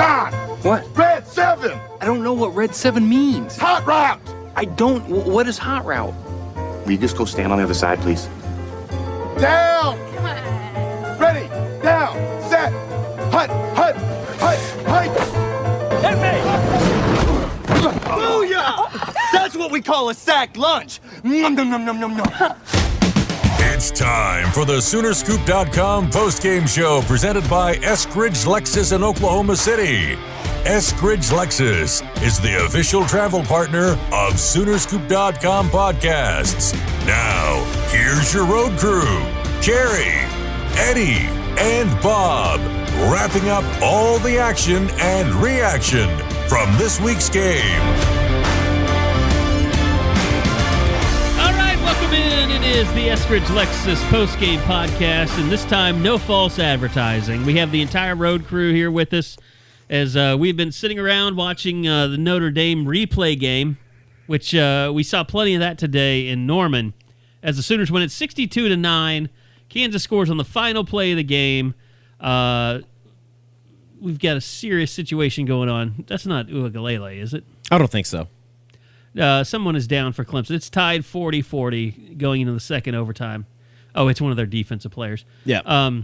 John! What? Red 7! I don't know what Red 7 means. Hot route! I don't. What is hot route? Will you just go stand on the other side, please? Down! Come on. Ready, down, set, hut, hut, hut, hut! Hit me! Booyah! That's what we call a sack lunch. Nom, nom, nom, nom, nom, nom. It's time for the Soonerscoop.com postgame show presented by Eskridge Lexus in Oklahoma City. Eskridge Lexus is the official travel partner of Soonerscoop.com podcasts. Now, here's your road crew, Carey, Eddie, and Bob, wrapping up all the action and reaction from this week's game. Welcome in. It is the Eskridge Lexus postgame podcast, and this time, no false advertising. We have the entire road crew here with us as we've been sitting around watching the Notre Dame replay game, which we saw plenty of that today in Norman, as the Sooners win it 62-9. Kansas scores on the final play of the game. We've got a serious situation going on. That's not Uiagalelei, is it? I don't think so. Someone is down for Clemson. It's tied 40-40 going into the second overtime. Oh, it's one of their defensive players. Yeah.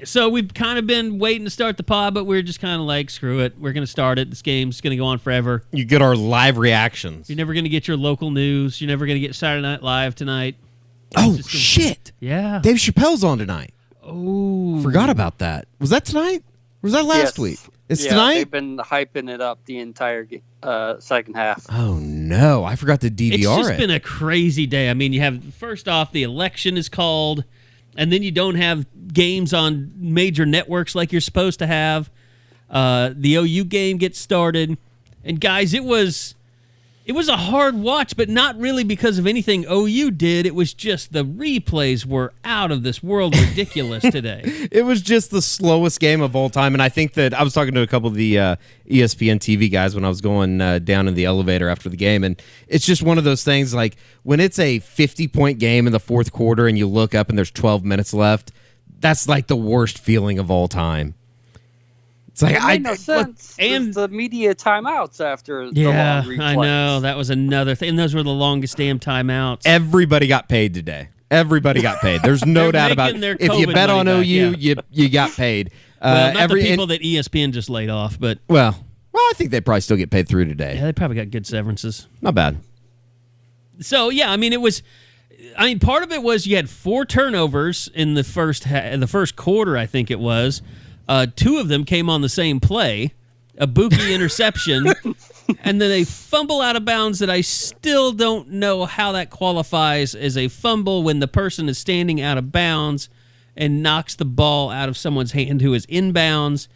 So we've kind of been waiting to start the pod, but we're just kind of like, screw it. We're going to start it. This game's going to go on forever. You get our live reactions. You're never going to get your local news. You're never going to get Saturday Night Live tonight. Oh, shit. Yeah. Dave Chappelle's on tonight. Oh. Forgot about that. Was that tonight? Or was that last week? It's tonight? They've been hyping it up the entire second half. Oh, no. I forgot to DVR it. It's just been a crazy day. I mean, you have, first off, the election is called, and then you don't have games on major networks like you're supposed to have. The OU game gets started. And, guys, it was a hard watch, but not really because of anything OU did. It was just the replays were out of this world ridiculous today. It was just the slowest game of all time, and I think that I was talking to a couple of the ESPN TV guys when I was going down in the elevator after the game, and it's just one of those things, like when it's a 50-point game in the fourth quarter and you look up and there's 12 minutes left, that's like the worst feeling of all time. It's like, it made no sense. And the media timeouts after the long replays. I know. That was another thing. And those were the longest damn timeouts. Everybody got paid today. Everybody got paid. There's no doubt about it. If you bet on OU, you got paid. Well, not the people that ESPN just laid off, but... Well, I think they probably still get paid through today. Yeah, they probably got good severances. Not bad. So, yeah, I mean, part of it was you had 4 turnovers in the first quarter, I think it was. 2 of them came on the same play, a Buki interception, and then a fumble out of bounds that I still don't know how that qualifies as a fumble when the person is standing out of bounds and knocks the ball out of someone's hand who is inbounds.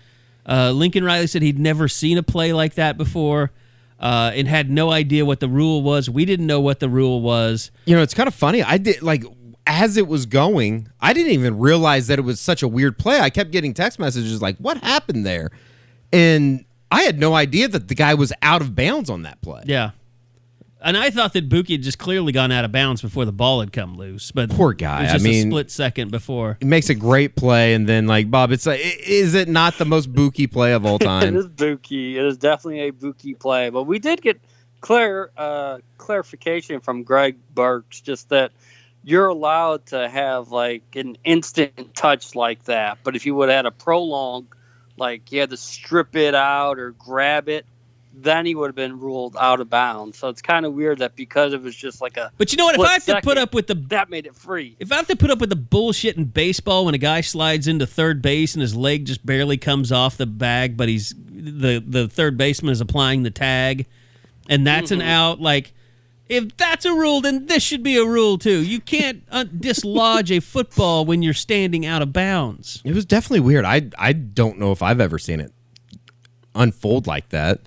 Lincoln Riley said he'd never seen a play like that before and had no idea what the rule was. We didn't know what the rule was. You know, it's kind of funny. I did, as it was going, I didn't even realize that it was such a weird play. I kept getting text messages like, what happened there? And I had no idea that the guy was out of bounds on that play. Yeah. And I thought that Buki had just clearly gone out of bounds before the ball had come loose. But poor guy. It was just a split second before. He makes a great play, and then, Bob, it's like, is it not the most Buki play of all time? It is Buki. It is definitely a Buki play. But we did get clarification from Greg Burks, just that you're allowed to have an instant touch like that, but if you would have had a prolonged, you had to strip it out or grab it, then he would have been ruled out of bounds. So it's kind of weird that because it was just But you know what? If I have to put up with that made it free. If I have to put up with the bullshit in baseball when a guy slides into third base and his leg just barely comes off the bag, but he's the third baseman is applying the tag, and that's an out, if that's a rule, then this should be a rule, too. You can't dislodge a football when you're standing out of bounds. It was definitely weird. I don't know if I've ever seen it unfold like that.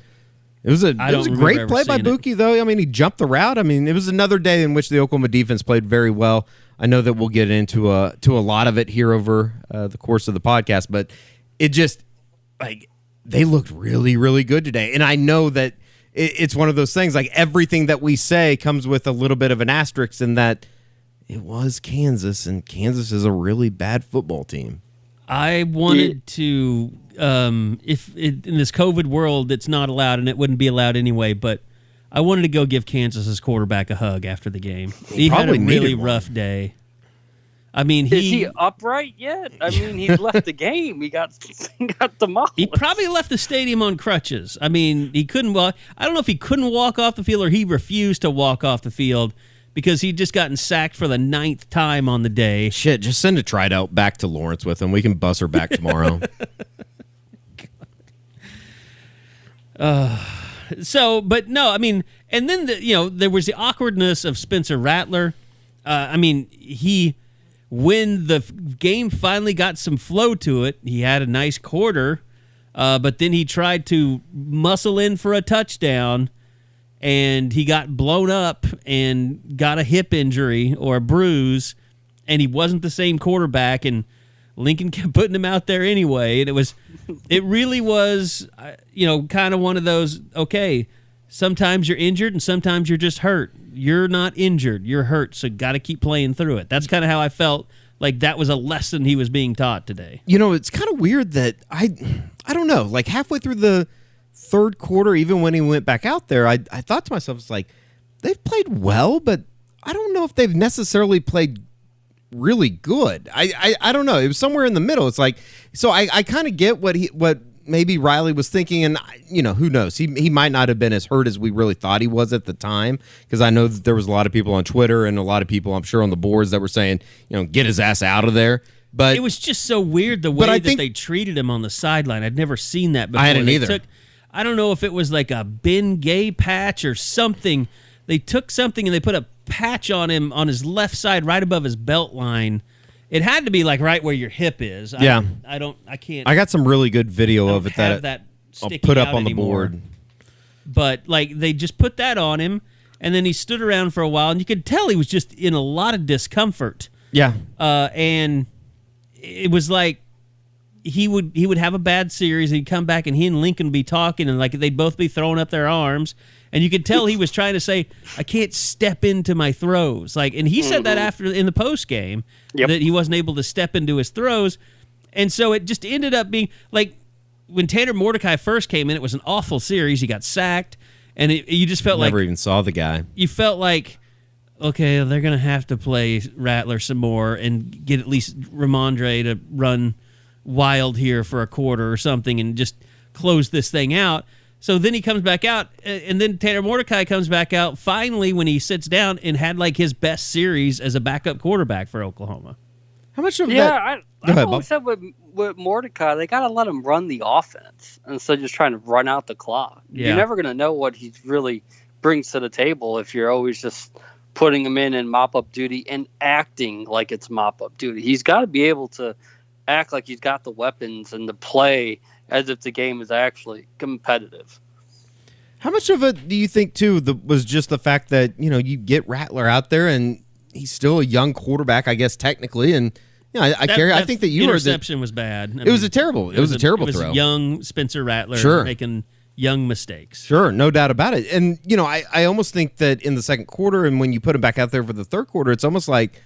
It was a great play by Buki, though. I mean, he jumped the route. I mean, it was another day in which the Oklahoma defense played very well. I know that we'll get into a lot of it here over the course of the podcast, but it just, they looked really, really good today. And I know that it's one of those things, everything that we say comes with a little bit of an asterisk in that it was Kansas, and Kansas is a really bad football team. I wanted to, in this COVID world, it's not allowed, and it wouldn't be allowed anyway, but I wanted to go give Kansas's quarterback a hug after the game. He had a really rough day. I mean, is he upright yet? I mean, he left the game. He got demolished. He probably left the stadium on crutches. I mean, he couldn't walk. I don't know if he couldn't walk off the field or he refused to walk off the field because he'd just gotten sacked for the 9th time on the day. Shit, just send a tryout back to Lawrence with him. We can bus her back tomorrow. But no, I mean, and then there was the awkwardness of Spencer Rattler. I mean, when the game finally got some flow to it, he had a nice quarter, but then he tried to muscle in for a touchdown, and he got blown up and got a hip injury or a bruise, and he wasn't the same quarterback, and Lincoln kept putting him out there anyway, and it really was, kind of one of those, okay, sometimes you're injured and sometimes you're just hurt. You're not injured, you're hurt, so got to keep playing through it. That's kind of how I felt like that was a lesson he was being taught today. It's kind of weird that I don't know, like halfway through the third quarter, even when he went back out there, I thought to myself, it's like, they've played well, but I don't know if they've necessarily played really good. I don't know. It was somewhere in the middle. It's like, so I kind of get what maybe Riley was thinking, and who knows? He might not have been as hurt as we really thought he was at the time, because I know that there was a lot of people on Twitter and a lot of people, I'm sure, on the boards that were saying, get his ass out of there. But it was just so weird the way that they treated him on the sideline. I'd never seen that before. I hadn't either. I don't know if it was like a Ben Gay patch or something. They took something and they put a patch on him on his left side right above his belt line. It had to be like right where your hip is. Yeah. I can't. I got some really good video of it that I'll put up on the board. But like they just put that on him, and then he stood around for a while, and you could tell he was just in a lot of discomfort. Yeah. And it was like he would have a bad series, and he'd come back, and he and Lincoln would be talking, and like they'd both be throwing up their arms. And you could tell he was trying to say, I can't step into my throws. And he said that after in the post game, that he wasn't able to step into his throws. And so it just ended up being like when Tanner Mordecai first came in, it was an awful series. He got sacked, and you just felt Never even saw the guy. You felt like, okay, they're going to have to play Rattler some more and get at least Ramondre to run wild here for a quarter or something and just close this thing out. So then he comes back out, and then Tanner Mordecai comes back out finally when he sits down and had like his best series as a backup quarterback for Oklahoma. How much of that? Yeah, I always said with Mordecai, they got to let him run the offense instead of just trying to run out the clock. Yeah. You're never going to know what he really brings to the table if you're always just putting him in mop-up duty and acting like it's mop-up duty. He's got to be able to act like he's got the weapons and to play as if the game is actually competitive. How much of it do you think, too, was just the fact that, you get Rattler out there and he's still a young quarterback, I guess, technically, and Carey, I think that interception was bad. It was a terrible throw. It was young Spencer Rattler making young mistakes. Sure, no doubt about it. And, I almost think that in the second quarter and when you put him back out there for the third quarter, it's almost like,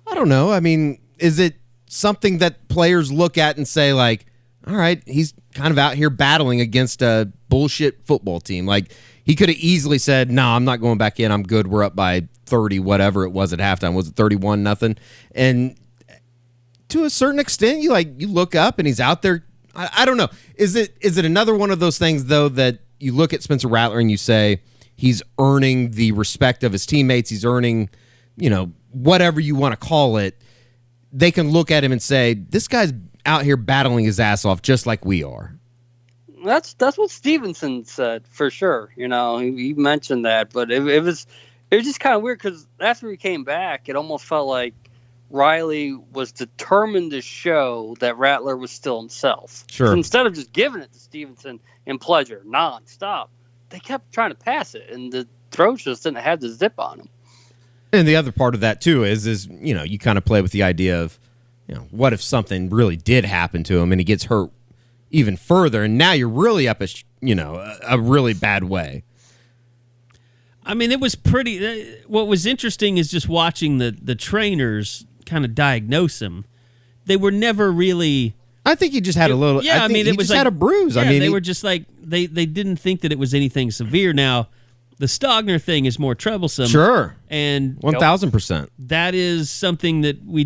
I don't know, I mean, is it something that players look at and say, like, all right, he's kind of out here battling against a bullshit football team. Like, he could have easily said, no, I'm not going back in. I'm good. We're up by 30, whatever it was at halftime. Was it 31-0? And to a certain extent, you look up and he's out there. I don't know. Is it another one of those things, though, that you look at Spencer Rattler and you say he's earning the respect of his teammates. He's earning, whatever you want to call it. They can look at him and say, this guy's out here battling his ass off just like we are. That's what Stevenson said for sure. He mentioned that, but it was just kind of weird because after he came back, it almost felt like Riley was determined to show that Rattler was still himself. Sure. So instead of just giving it to Stevenson in pleasure nonstop, they kept trying to pass it, and the throws just didn't have the zip on them. And the other part of that too is you kind of play with the idea of, what if something really did happen to him and he gets hurt even further, and now you're really up a really bad way. I mean, it was pretty. What was interesting is just watching the trainers kind of diagnose him they were never really. I think he just had a little. Yeah, I mean, it was just had a bruise. Yeah, I mean, they were just like they didn't think that it was anything severe. Now, the Stogner thing is more troublesome. Sure, and 1,000%. That is something that we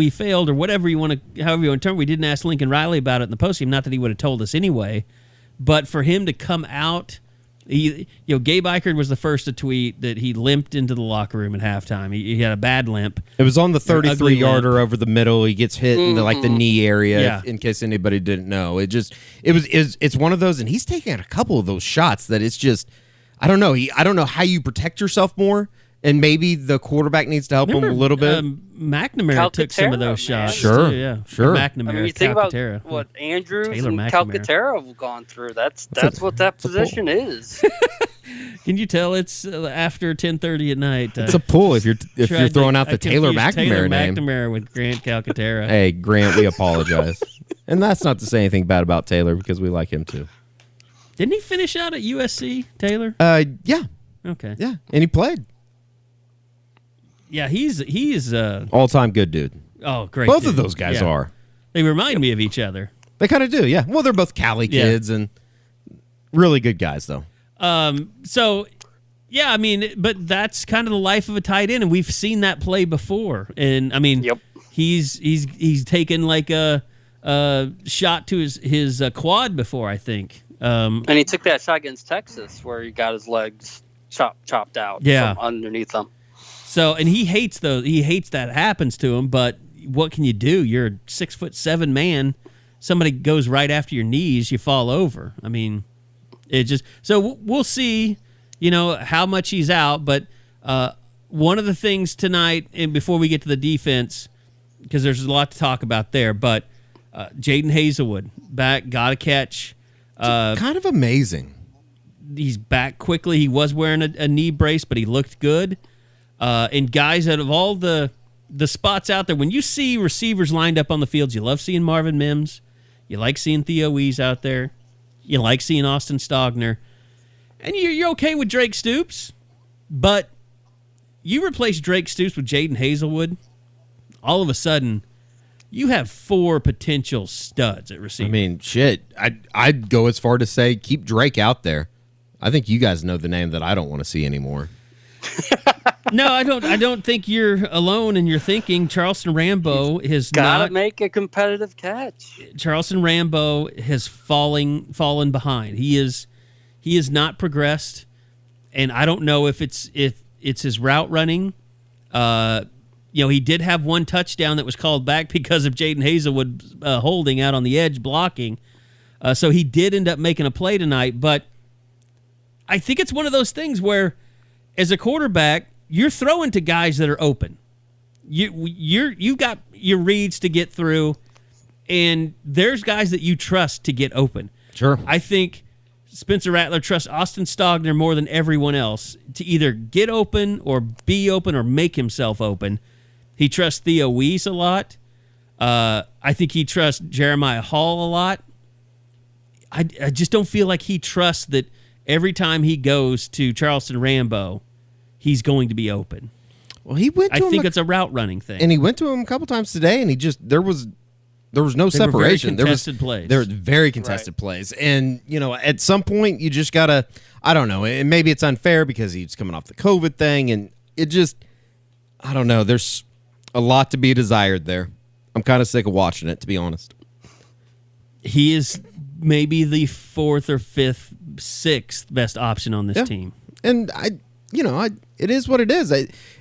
failed, or whatever you want to, however you want to term. We didn't ask Lincoln Riley about it in the postgame. Not that he would have told us anyway, but for him to come out. Gabe Eichert was the first to tweet that he limped into the locker room at halftime. He had a bad limp. It was on the 33-yarder over the middle. He gets hit in the knee area. Yeah. In case anybody didn't know, it's one of those, and he's taking a couple of those shots that it's just, I don't know. I don't know how you protect yourself more, and maybe the quarterback needs to help him a little bit. McNamara took some of those shots. Sure, too, yeah. sure. McNamara, I mean, you think about Calcaterra. what Andrews Taylor and McNamara. Calcaterra have gone through. That's what that position is. Can you tell it's after 10:30 at night? It's a pull if you're throwing out the Taylor Taylor name. McNamara with Grant Calcaterra. Hey, Grant, we apologize. And that's not to say anything bad about Taylor because we like him too. Didn't he finish out at USC, Taylor? Yeah. Okay. Yeah, and he played. Yeah, he's All-time good dude. Oh, great. Both dude. of those guys are. They remind me of each other. They kind of do, yeah. Well, they're both Cali kids and really good guys, though. So, yeah, I mean, but that's kind of the life of a tight end, and we've seen that play before. And I mean, he's taken like a shot to his quad before, I think. And he took that shot against Texas where he got his legs chopped out from underneath him. So, and he hates those. He hates that happens to him. But what can you do? You're a 6'7" man. Somebody goes right after your knees, you fall over. I mean, it just. So we'll see. How much he's out. But one of the things tonight, and before we get to the defense, because there's a lot to talk about there. But Jaden Hazelwood back, got a catch. Kind of amazing. He's back quickly. He was wearing a knee brace, but he looked good. And guys, out of all the spots out there, when you see receivers lined up on the field, you love seeing Marvin Mims. You like seeing Theo Wees out there. You like seeing Austin Stogner. And you're okay with Drake Stoops. But you replace Drake Stoops with Jaden Hazelwood, all of a sudden, you have 4 potential studs at receiver. I mean, shit. I'd go as far to say keep Drake out there. I think you guys know the name that I don't want to see anymore. No, I don't think you're alone in your thinking. Charleston Rambo has gotta make a competitive catch. Charleston Rambo has fallen behind. He is not progressed, and I don't know if it's his route running. He did have one touchdown that was called back because of Jaden Hazelwood holding out on the edge blocking. So he did end up making a play tonight, but I think it's one of those things where, as a quarterback, you're throwing to guys that are open. You've got your reads to get through, and there's guys that you trust to get open. Sure. I think Spencer Rattler trusts Austin Stogner more than everyone else to either get open or be open or make himself open. He trusts Theo Wees a lot. I think he trusts Jeremiah Hall a lot. I just don't feel like he trusts that every time he goes to Charleston Rambo, he's going to be open. Well, he went to him. I think it's a route running thing. And he went to him a couple times today, and there was no separation. There were very contested plays. And, at some point you just got to, I don't know, and maybe it's unfair because he's coming off the COVID thing, and it just, I don't know, there's a lot to be desired there. I'm kind of sick of watching it, to be honest. He is maybe the 4th or 5th, 6th best option on this team. And it is what it is.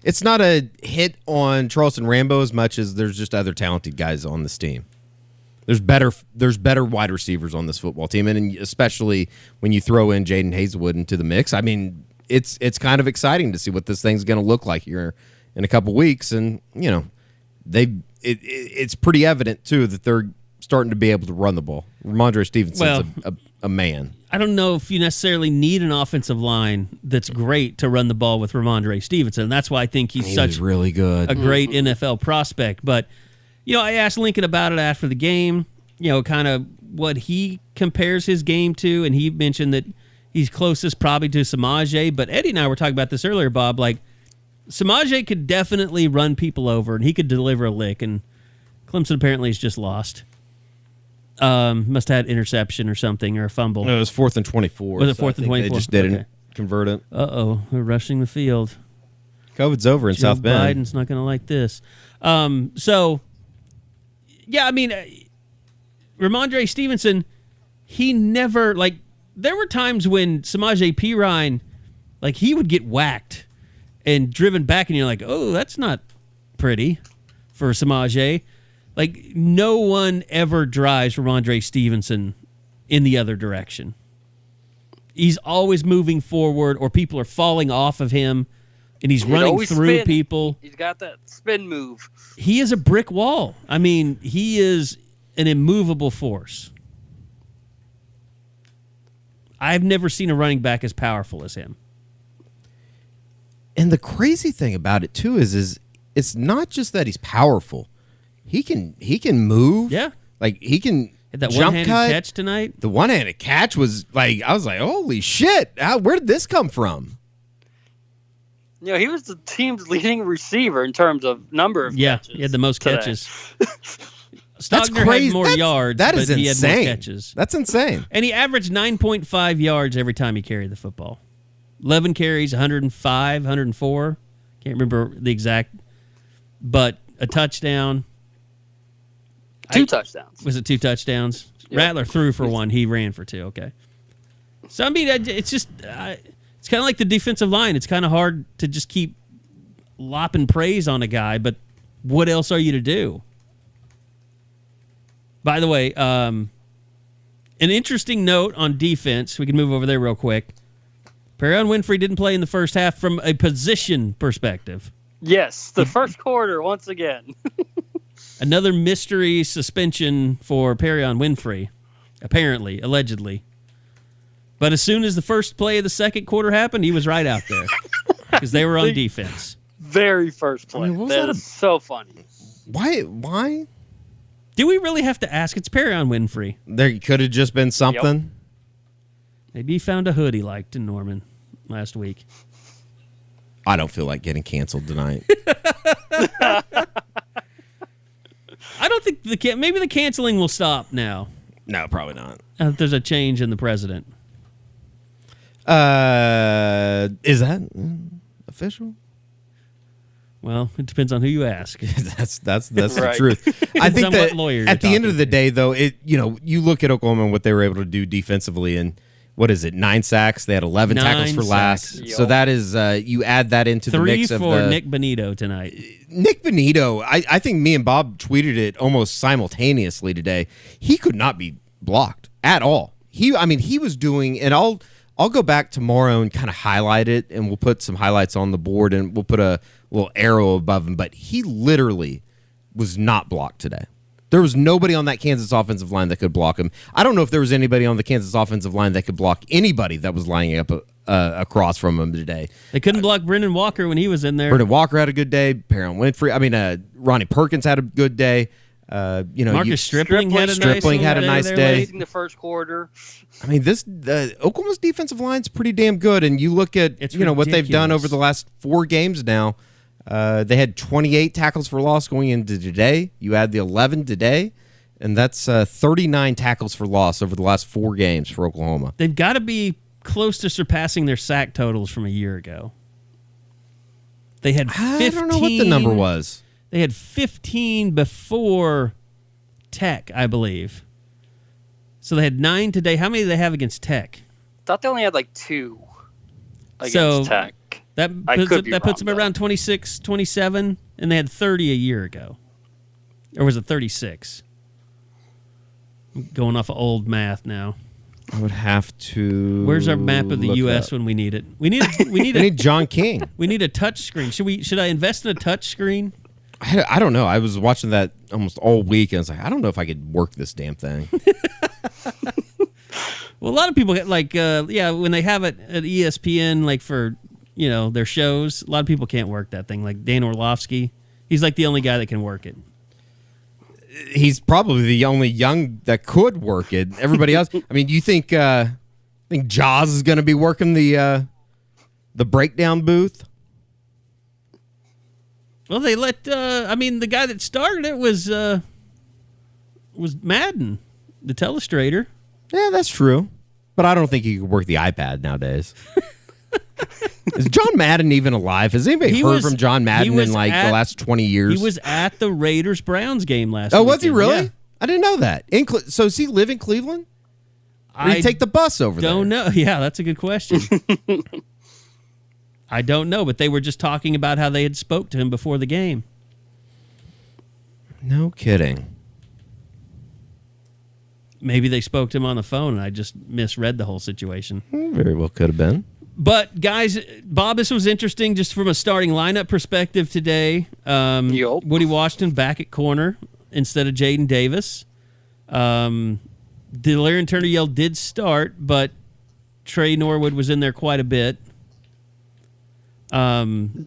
It's not a hit on Charleston Rambo as much as there's just other talented guys on this team. There's better wide receivers on this football team, and especially when you throw in Jaden Hazelwood into the mix. I mean, it's kind of exciting to see what this thing's going to look like here in a couple weeks, and it's pretty evident too that they're starting to be able to run the ball. Ramondre Stevenson's a man. I don't know if you necessarily need an offensive line that's great to run the ball with Ramondre Stevenson. That's why I think he's such really good, a great NFL prospect. But, I asked Lincoln about it after the game, kind of what he compares his game to, and he mentioned that he's closest probably to Samaje. But Eddie and I were talking about this earlier, Bob, like, Samaje could definitely run people over, and he could deliver a lick, and Clemson apparently has just lost. Must have had interception or something, or a fumble. No, it was 4th and 24. Was it 4th and 24? They just didn't convert it. Uh-oh, we're rushing the field. COVID's over in Joe South Bend. Biden's not going to like this. So, yeah, I mean, Ramondre Stevenson, he never, like, there were times when Samaje Perine, like, he would get whacked and driven back, and you're like, oh, that's not pretty for Samaje. Like, no one ever drives Ramondre Stevenson in the other direction. He's always moving forward, or people are falling off of him, and he's running through people. He's got that spin move. He is a brick wall. I mean, he is an immovable force. I've never seen a running back as powerful as him. And the crazy thing about it too is it's not just that he's powerful. He can move. Yeah. Like he can Had that jump one-handed cut. catch tonight. The one-handed catch was like, I was like, holy shit. Where did this come from? You know, he was the team's leading receiver in terms of number of catches. He had the most today. catches. That's Stogner crazy. had more yards, that is but he had insane. more catches. That's insane. And he averaged 9.5 yards every time he carried the football. 11 carries, 105, 104. Can't remember the exact, but a touchdown. Two touchdowns. Was it 2 touchdowns? Yep. Rattler threw for 1. He ran for 2. Okay. So, I mean, it's just, it's kind of like the defensive line. It's kind of hard to just keep lopping praise on a guy, but what else are you to do? By the way, an interesting note on defense. We can move over there real quick. Perrion Winfrey didn't play in the first half from a position perspective. Yes, the first quarter once again. Another mystery suspension for Perrion Winfrey, apparently, allegedly. But as soon as the first play of the second quarter happened, he was right out there because they were on defense. Very first play. I mean, that is so funny. Why? Do we really have to ask? It's Perrion Winfrey. There could have just been something. Maybe he found a hood he liked in Norman last week. I don't feel like getting canceled tonight. I don't think maybe the canceling will stop now. No, probably not. There's a change in the president. Is that official? Well, it depends on who you ask. that's the Right. truth. I think on that what lawyer you're at the end talking of the day, though, you look at Oklahoma and what they were able to do defensively, and what is it? 9 sacks. They had 11 tackles for loss. sacks. So that is you add that into the 3 mix of for Nick Benito tonight. Nick Benito. I think me and Bob tweeted it almost simultaneously today. He could not be blocked at all. He was doing, and I'll go back tomorrow and kind of highlight it, and we'll put some highlights on the board, and we'll put a little arrow above him. But he literally was not blocked today. There was nobody on that Kansas offensive line that could block him. I don't know if there was anybody on the Kansas offensive line that could block anybody that was lining up across from him today. They couldn't block Brendan Walker when he was in there. Brendan Walker had a good day. Perrion Winfrey. Ronnie Perkins had a good day. Marcus Stripling had a nice day. In the first quarter. I mean, Oklahoma's defensive line's pretty damn good, and you look at what they've done over the last 4 games now. They had 28 tackles for loss going into today. You add the 11 today, and that's 39 tackles for loss over the last 4 games for Oklahoma. They've got to be close to surpassing their sack totals from a year ago. They had 15. I don't know what the number was. They had 15 before Tech, I believe. So they had 9 today. How many do they have against Tech? Thought they only had like 2 against Tech. That puts them around 26, 27, and they had 30 a year ago. Or was it 36? I'm going off of old math now. I would have to. Where's our map of the U.S. when we need it? We need John King. We need a touch screen. Should I invest in a touch screen? I don't know. I was watching that almost all week, and I was like, I don't know if I could work this damn thing. Well, a lot of people get when they have it at ESPN, like for their shows. A lot of people can't work that thing. Like Dan Orlovsky, he's like the only guy that can work it. He's probably the only young that could work it. Everybody else. I mean, you think Jaws is going to be working the breakdown booth? Well, they let. The guy that started it was Madden, the telestrator. Yeah, that's true. But I don't think you could work the iPad nowadays. Is John Madden even alive? Has anybody heard from John Madden in the last 20 years? He was at the Raiders-Browns game last weekend. weekend. Was he really? Yeah. I didn't know that. So does he live in Cleveland? Or did he take the bus over there? Don't know. Yeah, that's a good question. I don't know, but they were just talking about how they had spoke to him before the game. No kidding. Maybe they spoke to him on the phone and I just misread the whole situation. Very well could have been. But, guys, Bob, this was interesting just from a starting lineup perspective today. Woody Washington back at corner instead of Jaden Davis. Delarian Turner-Yell did start, but Trey Norwood was in there quite a bit. David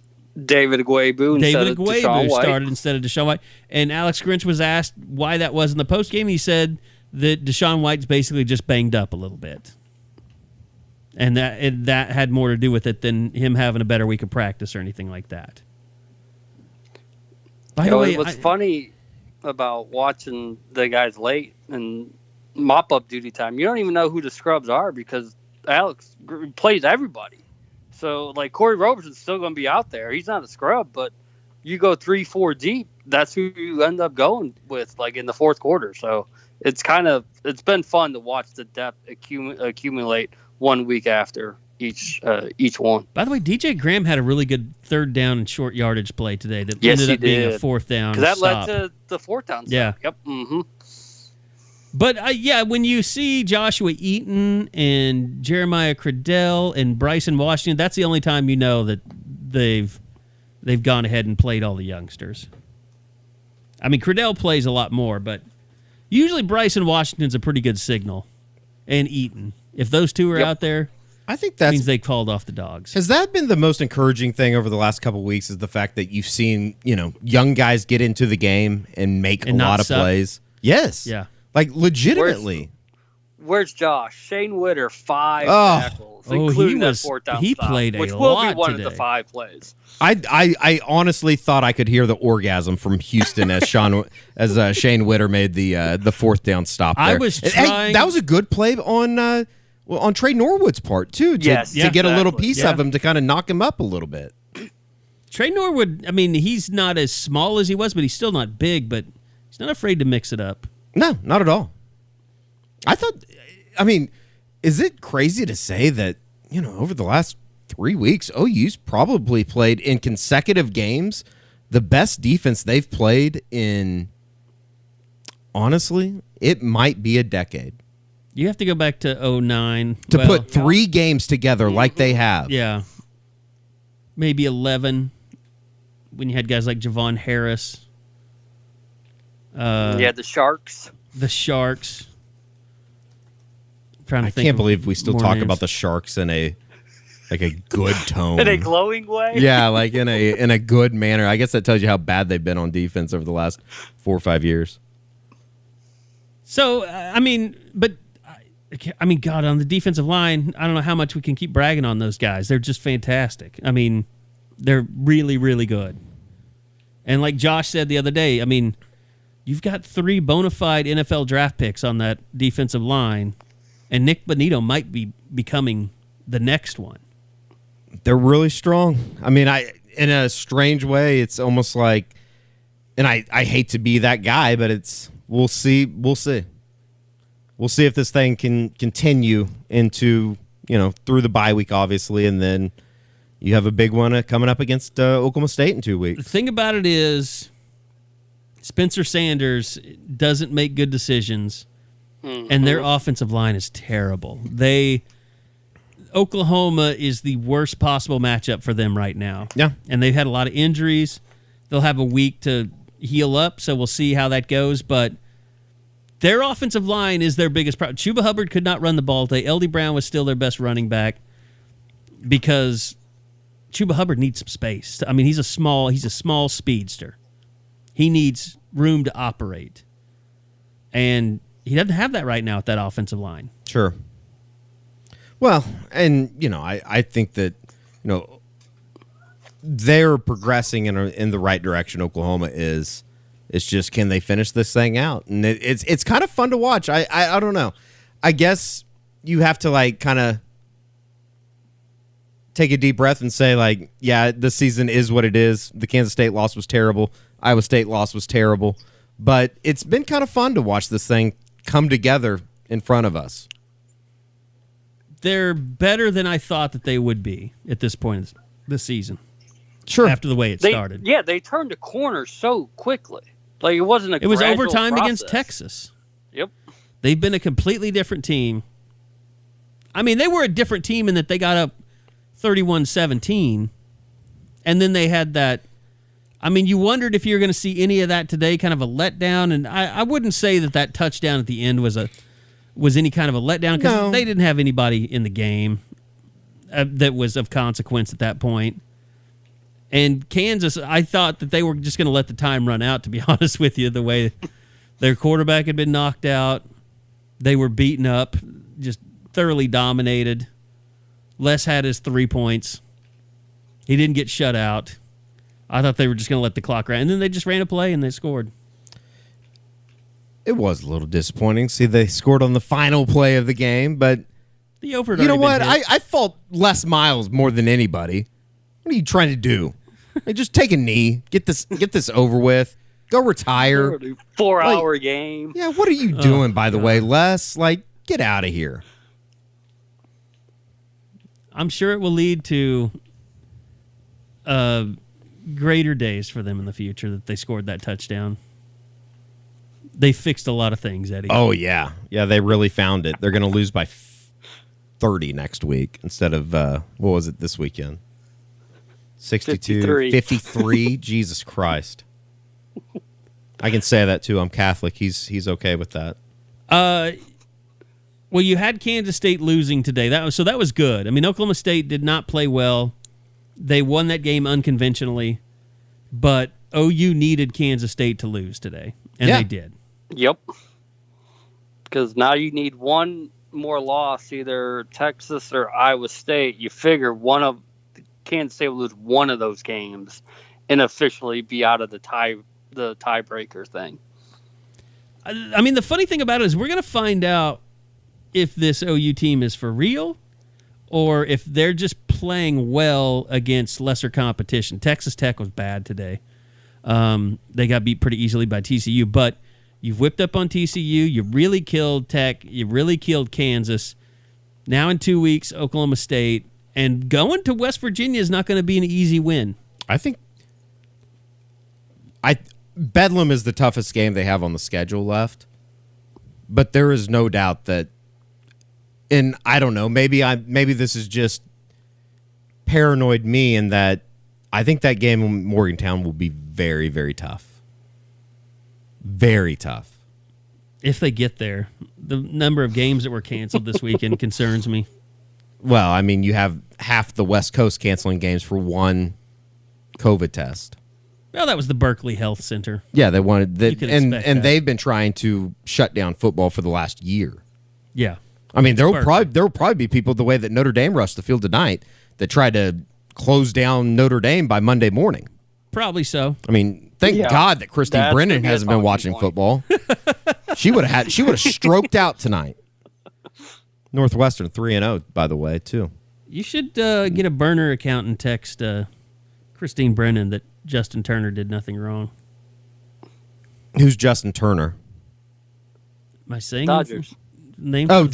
Agwebu started instead of Deshaun White. And Alex Grinch was asked why that was in the postgame. He said that Deshaun White's basically just banged up a little bit. And that had more to do with it than him having a better week of practice or anything like that. By the way, what's funny about watching the guys late and mop-up duty time, you don't even know who the scrubs are because Alex plays everybody. So, like, Corey Roberson's still going to be out there. He's not a scrub, but you go 3-4 deep, that's who you end up going with, like, in the fourth quarter. So, it's been fun to watch the depth accumulate 1 week after each one. By the way, DJ Graham had a really good third down and short yardage play today that ended up being a fourth down. That stop. led to the fourth down. Yeah. Yep. Mm-hmm. But, when you see Joshua Eaton and Jeremiah Cradell and Bryson Washington, that's the only time you know that they've gone ahead and played all the youngsters. I mean, Cradell plays a lot more, but usually Bryson Washington's a pretty good signal. And Eaton. If those two are out there, I think that means they called off the dogs. Has that been the most encouraging thing over the last couple of weeks is the fact that you've seen, young guys get into the game and make a lot of plays? Yes. Yeah. Like, legitimately. Where's Josh? Shane Witter, 5 tackles, including that fourth down he stop, played which a will lot be one today. of the 5 plays. I honestly thought I could hear the orgasm from Houston as Shane Witter made the fourth down stop there. I was trying. That was a good play on Trey Norwood's part, too, to get a little piece of him to kind of knock him up a little bit. Trey Norwood, he's not as small as he was, but he's still not big, but he's not afraid to mix it up. No, not at all. Is it crazy to say that, over the last 3 weeks, OU's probably played in consecutive games the best defense they've played in, honestly, it might be a decade. You have to go back to 2009. To put 3 games together like they have. Yeah. Maybe 11 when you had guys like Javon Harris. The Sharks. The Sharks. I can't believe we still talk about the Sharks in a good tone. In a glowing way? Yeah, like in a good manner. I guess that tells you how bad they've been on defense over the last 4 or 5 years. So, God, on the defensive line, I don't know how much we can keep bragging on those guys. They're just fantastic. They're really, really good. And like Josh said the other day, you've got 3 bona fide NFL draft picks on that defensive line, and Nick Bonito might be becoming the next one. They're really strong. In a strange way, it's almost like, and I hate to be that guy, but we'll see. We'll see if this thing can continue into, through the bye week, obviously, and then you have a big one coming up against Oklahoma State in 2 weeks. The thing about it is, Spencer Sanders doesn't make good decisions, and their offensive line is terrible. Oklahoma is the worst possible matchup for them right now. Yeah. And they've had a lot of injuries. They'll have a week to heal up, so we'll see how that goes. But their offensive line is their biggest problem. Chuba Hubbard could not run the ball today. L.D. Brown was still their best running back because Chuba Hubbard needs some space. He's a small speedster. He needs room to operate. And he doesn't have that right now at that offensive line. Sure. Well, and, I think that, they're progressing in the right direction. Oklahoma is. It's just, can they finish this thing out? And it's kind of fun to watch. I don't know. I guess you have to like kind of take a deep breath and say, like, yeah, this season is what it is. The Kansas State loss was terrible. Iowa State loss was terrible. But it's been kind of fun to watch this thing come together in front of us. They're better than I thought that they would be at this point this season. Sure. After the way it started. Yeah, they turned the corner so quickly. Like, it wasn't a It was gradual overtime process. against Texas. Yep. They've been a completely different team. I mean, they were a different team in that they got up 31-17, and then they had that. I mean, you wondered if you were going to see any of that today, kind of a letdown, and I wouldn't say that touchdown at the end was any kind of a letdown because they didn't have anybody in the game that was of consequence at that point. And Kansas, I thought that they were just going to let the time run out, to be honest with you, the way their quarterback had been knocked out. They were beaten up, just thoroughly dominated. Les had his 3 points. He didn't get shut out. I thought they were just going to let the clock run. And then they just ran a play and they scored. It was a little disappointing. See, they scored on the final play of the game, but the over. You know what? I fault Les Miles more than anybody. What are you trying to do? Like, just take a knee. Get this over with. Go retire. 4-hour game. Yeah, what are you doing, by the way, Les? Like, get out of here. I'm sure it will lead to greater days for them in the future that they scored that touchdown. They fixed a lot of things, Eddie. Oh, yeah. Yeah, they really found it. They're going to lose by 30 next week instead of, what was it this weekend? 62, 53. Jesus Christ. I can say that, too. I'm Catholic. He's okay with that. Well, you had Kansas State losing today. That was good. I mean, Oklahoma State did not play well. They won that game unconventionally, but OU needed Kansas State to lose today, and they did. Yep. Because now you need one more loss, either Texas or Iowa State. You figure Kansas State will lose one of those games and officially be out of the tiebreaker thing. I mean, the funny thing about it is we're going to find out if this OU team is for real or if they're just playing well against lesser competition. Texas Tech was bad today. They got beat pretty easily by TCU, but you've whipped up on TCU. You really killed Tech. You really killed Kansas. Now in 2 weeks, Oklahoma State. And going to West Virginia is not going to be an easy win. I think Bedlam is the toughest game they have on the schedule left. But there is no doubt that, and I don't know, maybe this is just paranoid me in that I think that game in Morgantown will be very, very tough. Very tough. If they get there. The number of games that were canceled this weekend concerns me. Well, I mean, you have half the West Coast canceling games for one COVID test. Well, that was the Berkeley Health Center. Yeah, they wanted and that. they've been trying to shut down football for the last year. Yeah. I mean, there will probably be people the way that Notre Dame rushed the field tonight that tried to close down Notre Dame by Monday morning. Probably so. I mean, thank God that Christine Brennan hasn't been watching football. She would have stroked out tonight. Northwestern 3-0, by the way, too. You should get a burner account and text Christine Brennan that Justin Turner did nothing wrong. Who's Justin Turner? Am I saying Dodgers name? God,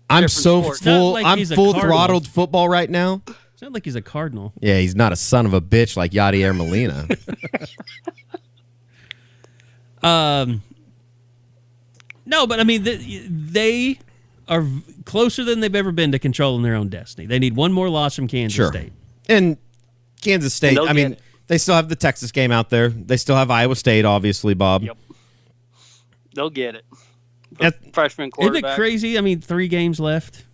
I'm so full. Like I'm full throttled football right now. It's not like he's a Cardinal. Yeah, he's not a son of a bitch like Yadier Molina. No, but I mean, they are closer than they've ever been to controlling their own destiny. They need one more loss from Kansas State. And Kansas State, I mean, they still have the Texas game out there. They still have Iowa State, obviously, Bob. Yep. They'll get it. Freshman quarterback. Isn't it crazy? I mean, 3 games left.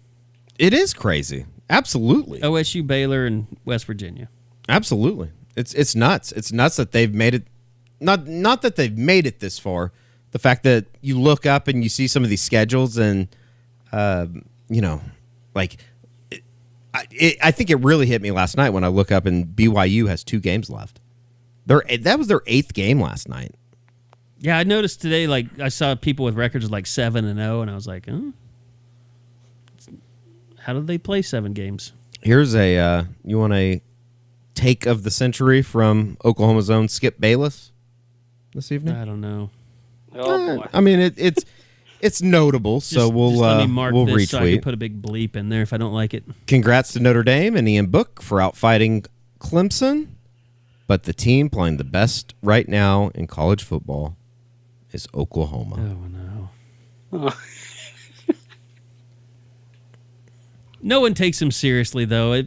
It is crazy. Absolutely. OSU, Baylor, and West Virginia. Absolutely. It's nuts. It's nuts that they've made it. Not that they've made it this far. The fact that you look up and you see some of these schedules and, I think it really hit me last night when I look up and BYU has 2 games left. That was their 8th game last night. Yeah, I noticed today, like, I saw people with records of like 7-0, and I was like, how did they play 7 games? Here's you want a take of the century from Oklahoma's own Skip Bayless this evening? I don't know. Oh, boy. I mean, it's notable, so we'll let me mark this retweet. so I can put a big bleep in there if I don't like it. Congrats to Notre Dame and Ian Book for outfighting Clemson, but the team playing the best right now in college football is Oklahoma. Oh, no. No one takes him seriously, though.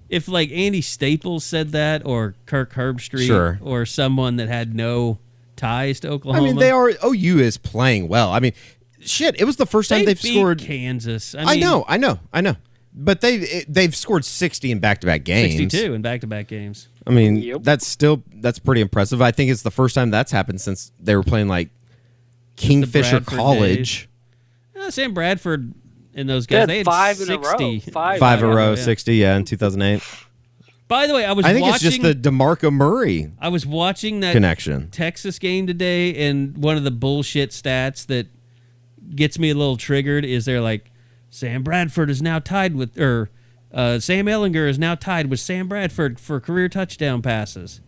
If like Andy Staples said that, or Kirk Herbstreit, Sure. or someone that had no ties to Oklahoma. I mean, OU is playing well. I mean, shit, it was the first time they've beat scored Kansas. I know. But they've scored 60 in back-to-back games. 62 in back-to-back games. I mean, Yep. that's pretty impressive. I think it's the first time that's happened since they were playing like Kingfisher Bradford College. Sam Bradford and those guys, they had 5 in 60. a row. 5 in a row, yeah. 60, in 2008. By the way, I think it's just the DeMarco Murray I was watching that connection. Texas game today, and one of the bullshit stats that gets me a little triggered is they're like, Sam Bradford is now tied with, or Sam Ehlinger is now tied with Sam Bradford for career touchdown passes.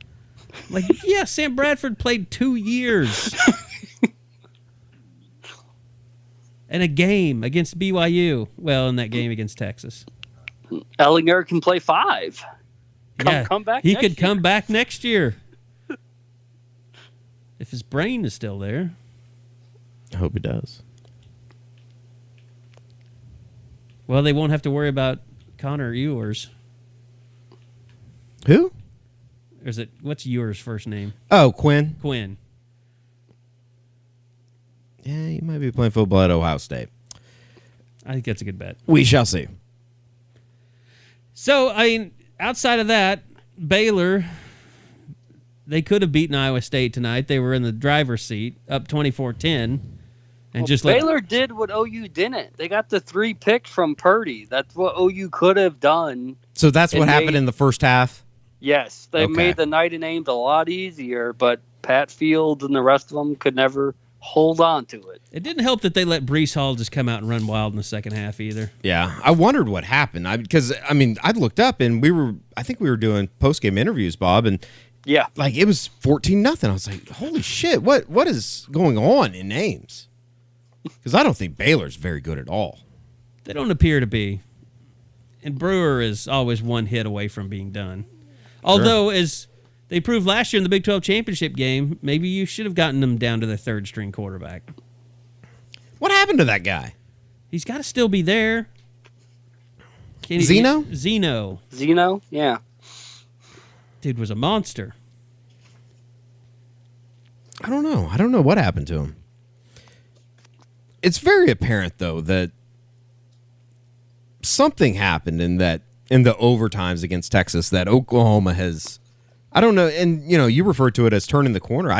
Like, yeah, Sam Bradford played 2 years. And a game against BYU. Well, in that game against Texas. Ellinger can play 5. Come back. He next could year. come back next year. If his brain is still there. I hope he does. Well, they won't have to worry about Connor Ewers. Who? Or is it, what's Ewers' first name? Oh, Quinn. Quinn. Yeah, he might be playing football at Ohio State. I think that's a good bet. We shall see. So, I mean, outside of that, Baylor, they could have beaten Iowa State tonight. They were in the driver's seat, up 24-10. And Baylor did what OU didn't. They got the 3 picks from Purdy. That's what OU could have done. So that's what happened in the first half? Yes, they Okay. made the night and names a lot easier, but Pat Fields and the rest of them could never hold on to it. It didn't help that they let Breece Hall just come out and run wild in the second half either. Yeah, I wondered what happened. Because I looked up and I think we were doing post-game interviews, Bob, and Yeah. like it was 14-0. I was like, holy shit, what is going on in Ames? Because I don't think Baylor's very good at all. They don't appear to be. And Brewer is always one hit away from being done. Although, as they proved last year in the Big 12 championship game, maybe you should have gotten them down to their third-string quarterback. What happened to that guy? He's got to still be there. Zeno? Zeno? Yeah. Dude was a monster. I don't know what happened to him. It's very apparent, though, that something happened in the overtimes against Texas that Oklahoma has, I don't know, and you refer to it as turning the corner.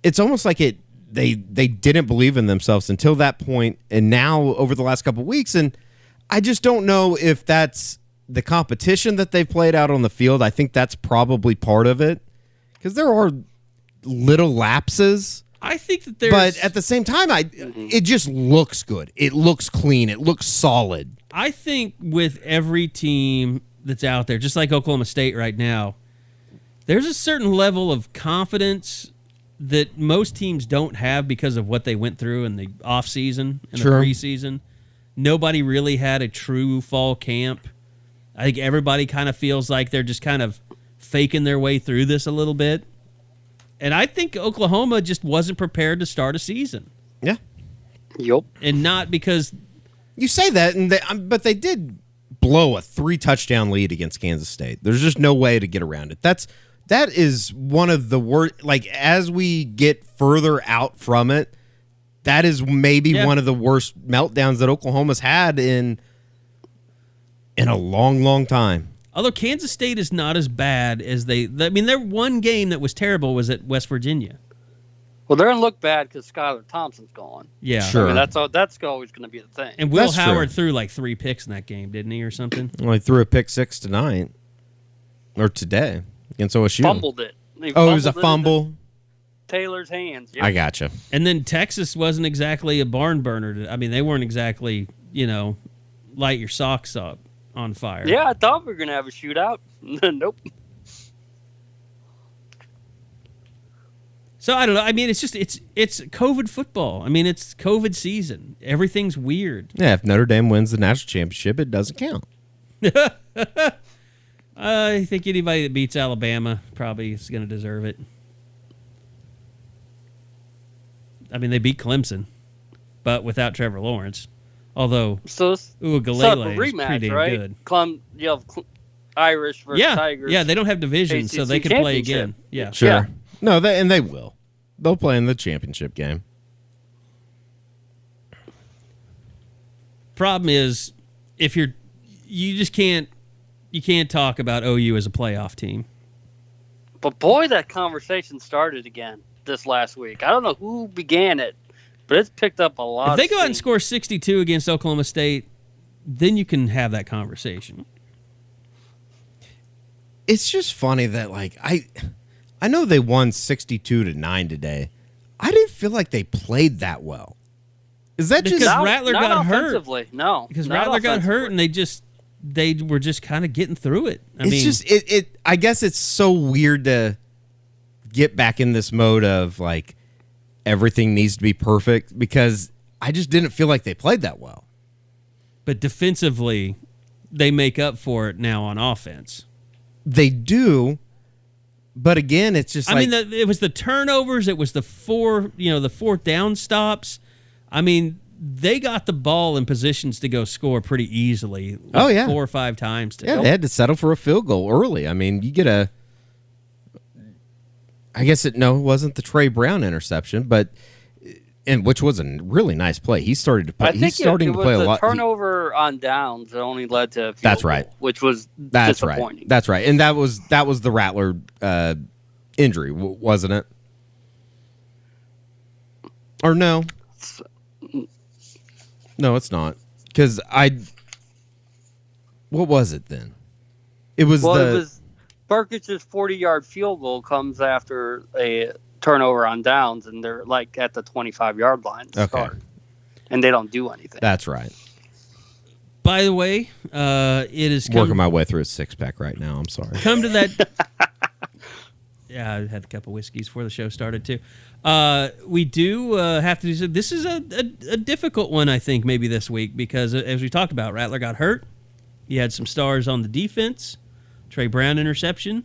It's almost like they didn't believe in themselves until that point, and now over the last couple of weeks, and I just don't know if that's the competition that they've played out on the field. I think that's probably part of it, because there are little lapses. I think that there's... But at the same time, it just looks good. It looks clean. It looks solid. I think with every team that's out there, just like Oklahoma State right now, there's a certain level of confidence that most teams don't have because of what they went through in the offseason and the preseason. Nobody really had a true fall camp. I think everybody kind of feels like they're just kind of faking their way through this a little bit. And I think Oklahoma just wasn't prepared to start a season. Yeah. Yup. And not because... You say that, but they did blow a 3-touchdown lead against Kansas State. There's just no way to get around it. That is one of the worst. Like, as we get further out from it, that is maybe one of the worst meltdowns that Oklahoma's had in a long, long time. Although Kansas State is not as bad as their one game that was terrible was at West Virginia. Well, they're gonna look bad because Skylar Thompson's gone. Yeah, Sure. I mean, that's always gonna be the thing. And Will That's Howard true. threw like 3 picks in that game, didn't he, or something? Well, he threw a pick 6 tonight or today against OSU. Fumbled it. He Oh, it was a fumbled into fumble. Taylor's hands. Yep. I gotcha. And then Texas wasn't exactly a barn burner. I mean, they weren't exactly, light your socks up on fire. Yeah, I thought we were gonna have a shootout. Nope. So I don't know. I mean, it's just it's COVID football. I mean, it's COVID season. Everything's weird. Yeah, if Notre Dame wins the national championship, it doesn't count. I think anybody that beats Alabama probably is going to deserve it. I mean, they beat Clemson, but without Trevor Lawrence. Although So it's Uiagalelei is rematch, pretty damn right? good. You have Irish versus Tigers. Yeah, they don't have divisions, so ACC they could play championship. again. Yeah. Sure. Yeah. No, they will. They'll play in the championship game. Problem is, if you just can't talk about OU as a playoff team. But boy, that conversation started again this last week. I don't know who began it, but it's picked up a lot. If they go out and steam. score 62 against Oklahoma State, then you can have that conversation. It's just funny that I know they won 62-9 today. I didn't feel like they played that well. Is that Because just Rattler not got hurt. offensively, no. Because not Rattler got hurt, offensively. and they were just kind of getting through it. I guess it's so weird to get back in this mode of like everything needs to be perfect because I just didn't feel like they played that well. But defensively, they make up for it now on offense. They do, but again, it's just I mean, it was the turnovers. It was the fourth down stops. I mean, they got the ball in positions to go score pretty easily. Oh, yeah. 4 or 5 times. they had to settle for a field goal early. I mean, you get it wasn't the Trey Brown interception, which was a really nice play. He started to play. I think He's starting to play a lot. The turnover on downs that only led to a field That's goal, right. which was That's disappointing. right. That's right. And that was the Rattler injury, wasn't it? Or no? No, it's not. Because what was it then? It was Burkich's 40-yard field goal comes after a turnover on downs, and they're like at the 25-yard line to start, and they don't do anything. That's right. By the way, it is Working my way through a 6-pack right now. I'm sorry. come to that. Yeah, I had a couple whiskeys before the show started too. We do have to do. This is a difficult one, I think, maybe this week because as we talked about, Rattler got hurt. He had some stars on the defense. Trey Brown interception.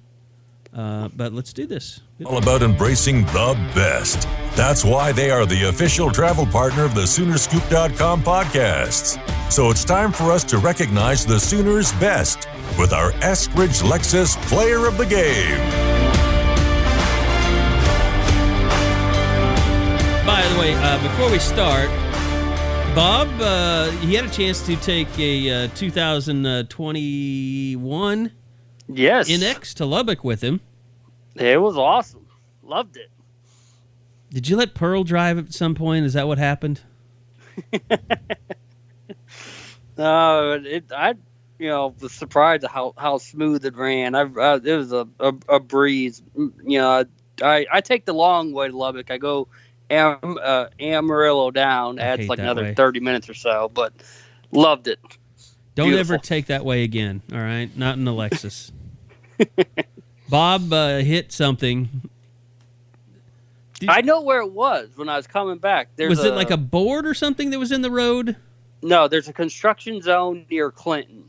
But let's do this. All about embracing the best. That's why they are the official travel partner of the Soonerscoop.com podcasts. So it's time for us to recognize the Sooners' best with our Eskridge Lexus Player of the Game. By the way, before we start, Bob, he had a chance to take a 2021 Yes, NX to Lubbock with him. it was awesome. Loved it. Did you let Pearl drive at some point? Is that what happened? I was surprised at how smooth it ran. It was a breeze. I take the long way to Lubbock. I go Amarillo down, adds like another way. 30 minutes or so, but loved it. Don't Beautiful. ever take that way again, all right? Not in the Lexus. Bob hit something. I know where it was when I was coming back. Was it like a board or something that was in the road? No, there's a construction zone near Clinton,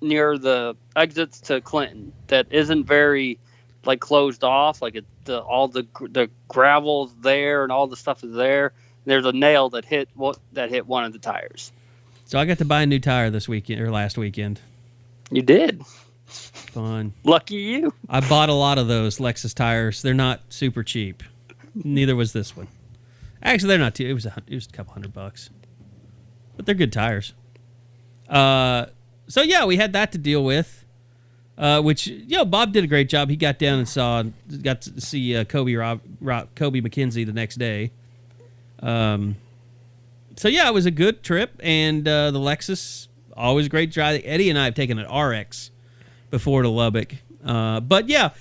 near the exits to Clinton, that isn't very closed off. Like all the gravel's there and all the stuff is there. There's a nail that hit one of the tires. So I got to buy a new tire this weekend or last weekend. You did. Fun. Lucky you. I bought a lot of those Lexus tires. They're not super cheap. Neither was this one. Actually, they're not too. It was a couple $100, but they're good tires. So yeah, we had that to deal with. which Bob did a great job. He got down and got to see Kobe McKenzie the next day. So yeah, it was a good trip, and the Lexus, always great drive. Eddie and I have taken an RX before to Lubbock, but yeah,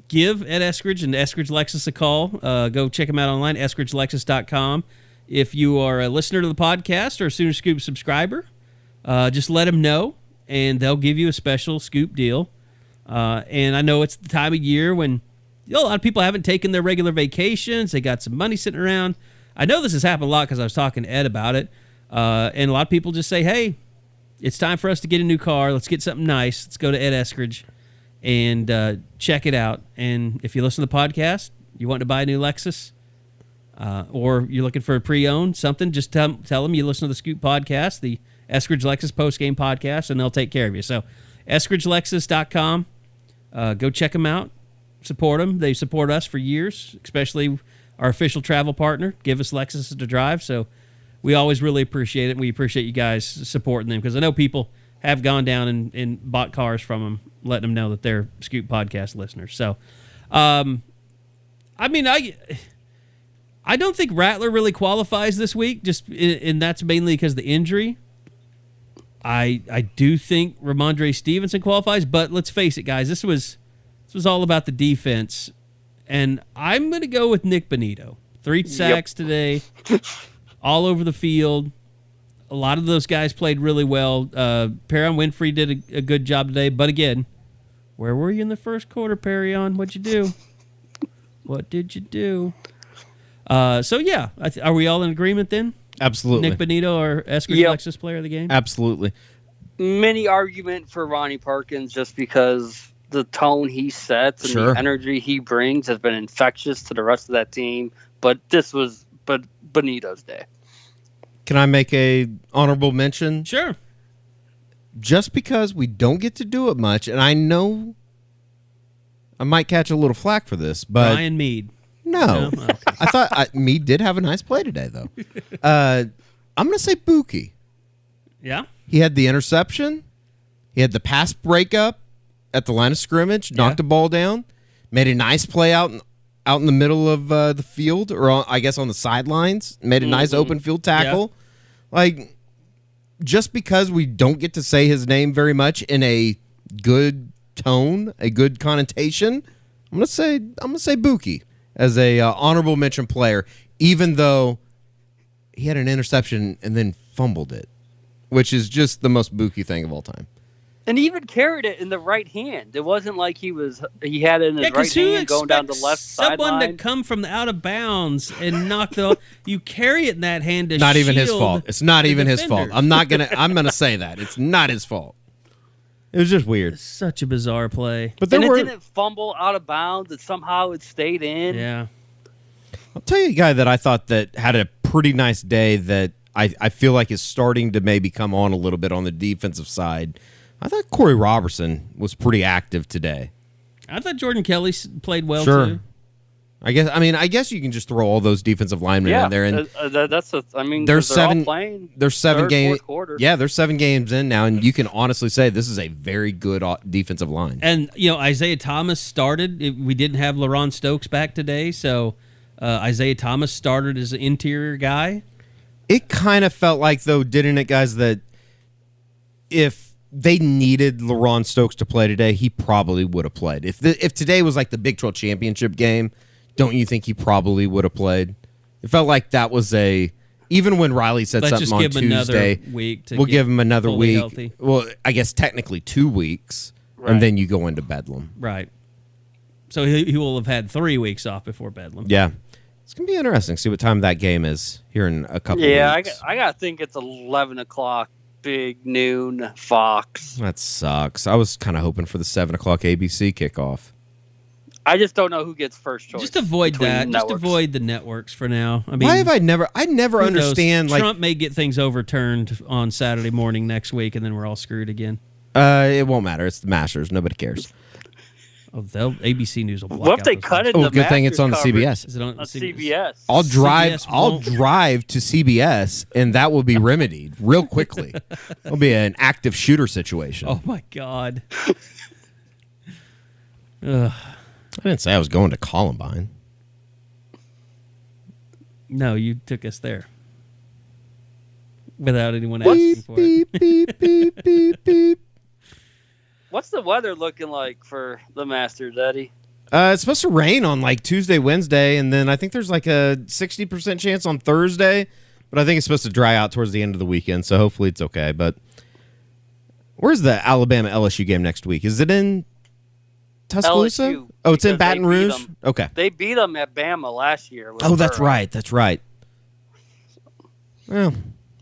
give Ed Eskridge and Eskridge Lexus a call. Go check them out online, eskridgelexus.com. If you are a listener to the podcast or a Sooner Scoop subscriber, just let them know, and they'll give you a special Scoop deal. And I know it's the time of year when a lot of people haven't taken their regular vacations. They got some money sitting around. I know this has happened a lot because I was talking to Ed about it. And a lot of people just say, hey, it's time for us to get a new car. Let's get something nice. Let's go to Ed Eskridge and check it out. And if you listen to the podcast, you want to buy a new Lexus, or you're looking for a pre-owned something, just tell them you listen to the Scoop podcast, the Eskridge Lexus post-game podcast, and they'll take care of you. So eskridgelexus.com. Go check them out. Support them. They support us for years, especially our official travel partner. Give us Lexus to drive. So we always really appreciate it. We appreciate you guys supporting them, because I know people have gone down and bought cars from them, letting them know that they're Scoop podcast listeners. So, I don't think Rattler really qualifies this week, and that's mainly because of the injury. I do think Ramondre Stevenson qualifies, but let's face it, guys, this was all about the defense, and I'm going to go with Nick Bonito. 3 sacks today, all over the field. A lot of those guys played really well. Perrion Winfrey did a good job today, but again, where were you in the first quarter, Perrion? What'd you do? What did you do? So yeah, are we all in agreement then? Absolutely. Nick Bonito, our Eskridge Lexus player of the game? Absolutely. Many argument for Ronnie Perkins, just because the tone he sets and the energy he brings has been infectious to the rest of that team. But this was Bonito's day. Can I make a honorable mention? Sure. Just because we don't get to do it much, and I know I might catch a little flack for this, but Ryan Mead. No. Okay. I thought Mead did have a nice play today, though. I'm going to say Buki. Yeah? He had the interception. He had the pass breakup at the line of scrimmage, knocked the ball down, made a nice play out in the middle of the field, or I guess on the sidelines, made a nice open field tackle. Like, just because we don't get to say his name very much in a good tone, a good connotation, I'm gonna say Buki as a honorable mention player, even though he had an interception and then fumbled it, which is just the most Buki thing of all time. And he even carried it in the right hand. It wasn't like he had it in his right hand going down the left sideline. Someone to come from the out of bounds and knock you carry it in that hand to not even his shield fault. It's not even his fault. defenders. I'm gonna say that. It's not his fault. It was just weird. It's such a bizarre play. But it didn't fumble out of bounds. It somehow stayed in. Yeah. I'll tell you a guy that I thought that had a pretty nice day that I feel like is starting to maybe come on a little bit on the defensive side. I thought Corey Robertson was pretty active today. I thought Jordan Kelly played well too. too. I guess you can just throw all those defensive linemen in there, and there's 7 playing. There's 7 games. Yeah, there's 7 games in now, and you can honestly say this is a very good defensive line. And Isaiah Thomas started. We didn't have LaRon Stokes back today, so Isaiah Thomas started as an interior guy. It kind of felt like, though, didn't it, guys, that if they needed LaRon Stokes to play today, he probably would have played. If today was like the Big 12 championship game, don't you think he probably would have played? It felt like that was even when Riley said something on Tuesday, we'll give him another week. Healthy. Well, I guess technically 2 weeks, and then you go into Bedlam. Right. So he will have had 3 weeks off before Bedlam. Yeah. It's going to be interesting. See what time that game is here in a couple of weeks. Yeah, I got to think it's 11 o'clock. Big noon Fox. That sucks. I was kind of hoping for the 7 o'clock ABC kickoff. I just don't know who gets first choice. Just avoid that. Just avoid the networks for now. I mean, why have I never understand. Like, Trump may get things overturned on Saturday morning next week, and then we're all screwed again. It won't matter. It's the Masters. Nobody cares. Oh, ABC News will block What if out they those cut ones. it? Oh, good thing it's on the CBS. Is it on CBS? I'll drive. CBS I'll won't. drive to CBS, and that will be remedied real quickly. It'll be an active shooter situation. Oh my God. Ugh. I didn't say I was going to Columbine. No, you took us there without anyone asking for Beep, it. beep, beep, beep, beep. What's the weather looking like for the Masters, Eddie? It's supposed to rain on like Tuesday, Wednesday, and then I think there's like a 60% chance on Thursday, but I think it's supposed to dry out towards the end of the weekend, so hopefully it's okay. But where's the Alabama LSU game next week? Is it in Tuscaloosa? LSU, Oh, it's in because Baton they beat Rouge? 'em. Okay. They beat them at Bama last year. with Oh, that's Burrow. right. That's right. Well,